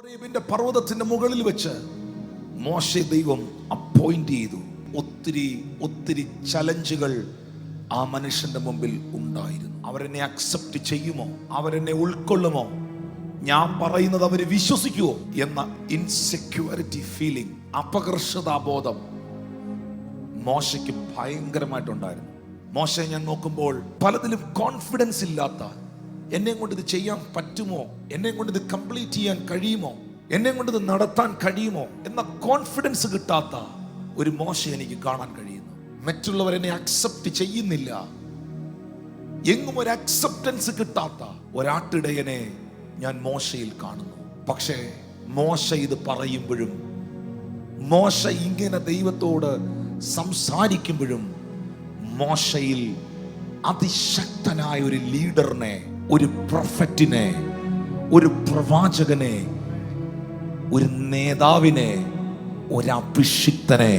ഹോരേബിന്റെ പർവ്വതത്തിന്റെ മുകളിൽ വെച്ച് മോശെ ദൈവം അപ്പോയിന്റ് ചെയ്തു. ഒത്തിരി ചലഞ്ചുകൾ ആ മനുഷ്യന്റെ മുമ്പിൽ ഉണ്ടായിരുന്നു. അവരെന്നെ അക്സെപ്റ്റ് ചെയ്യുമോ? അവരെന്നെ ഉൾക്കൊള്ളുമോ? ഞാൻ പറയുന്നത് അവര് വിശ്വസിക്കുമോ എന്ന ഇൻസെക്യൂരിറ്റി ഫീലിംഗ്, അപകർഷതാബോധം മോശയ്ക്ക് ഭയങ്കരമായിട്ടുണ്ടായിരുന്നു. മോശയെ ഞാൻ നോക്കുമ്പോൾ പലതിലും കോൺഫിഡൻസ് ഇല്ലാത്ത, എന്നെ കൊണ്ട് ഇത് ചെയ്യാൻ പറ്റുമോ, എന്നെ കൊണ്ട് ഇത് കംപ്ലീറ്റ് ചെയ്യാൻ കഴിയുമോ, എന്നെ കൊണ്ട് ഇത് നടത്താൻ കഴിയുമോ എന്ന കോൺഫിഡൻസ് കിട്ടാത്ത ഒരു മോശ എനിക്ക് കാണാൻ കഴിയുന്നു. മറ്റുള്ളവരെന്നെ അക്സെപ്റ്റ് ചെയ്യുന്നില്ല, എങ്ങും ഒരു അക്സെപ്റ്റൻസ് കിട്ടാത്ത ഒരാട്ടിടയനെ ഞാൻ മോശയിൽ കാണുന്നു. പക്ഷേ മോശ ഇത് പറയുമ്പോഴും, മോശ ഇങ്ങനെ ദൈവത്തോട് സംസാരിക്കുമ്പോഴും, മോശയിൽ അതിശക്തനായ ഒരു ലീഡറിനെ, ഒരു പ്രൊഫറ്റിനെ, ഒരു പ്രവാചകനെ, ഒരു നേതാവിനെ, ഒരു അഭിഷിക്തനെ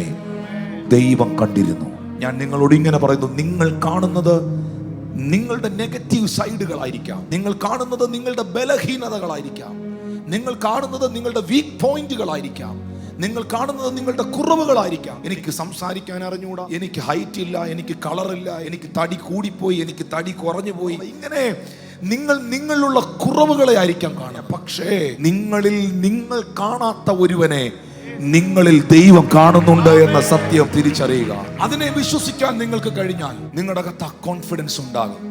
ദൈവം കണ്ടിരുന്നു. ഞാൻ നിങ്ങളോട് ഇങ്ങനെ പറയുന്നു, നിങ്ങൾ കാണുന്നത് നിങ്ങളുടെ നെഗറ്റീവ് സൈഡുകളായിരിക്കാം, നിങ്ങൾ കാണുന്നത് നിങ്ങളുടെ ബലഹീനതകളായിരിക്കാം, നിങ്ങൾ കാണുന്നത് നിങ്ങളുടെ വീക്ക് പോയിന്റുകളായിരിക്കാം, നിങ്ങൾ കാണുന്നത് നിങ്ങളുടെ കുറവുകളായിരിക്കാം. എനിക്ക് സംസാരിക്കാൻ അറിഞ്ഞുകൂടാ, എനിക്ക് ഹൈറ്റ് ഇല്ല, എനിക്ക് കളറില്ല, എനിക്ക് തടി കൂടിപ്പോയി, എനിക്ക് തടി കുറഞ്ഞു പോയി, ഇങ്ങനെ നിങ്ങളുള്ള കുറവുകളെ ആയിരിക്കാം കാണാം. പക്ഷേ നിങ്ങൾ കാണാത്ത ഒരുവനെ നിങ്ങളിൽ ദൈവം കാണുന്നുണ്ട് എന്ന സത്യം തിരിച്ചറിയുക. അതിനെ വിശ്വസിക്കാൻ നിങ്ങൾക്ക് കഴിഞ്ഞാൽ നിങ്ങളുടെ അകത്ത് ആ കോൺഫിഡൻസ് ഉണ്ടാകും.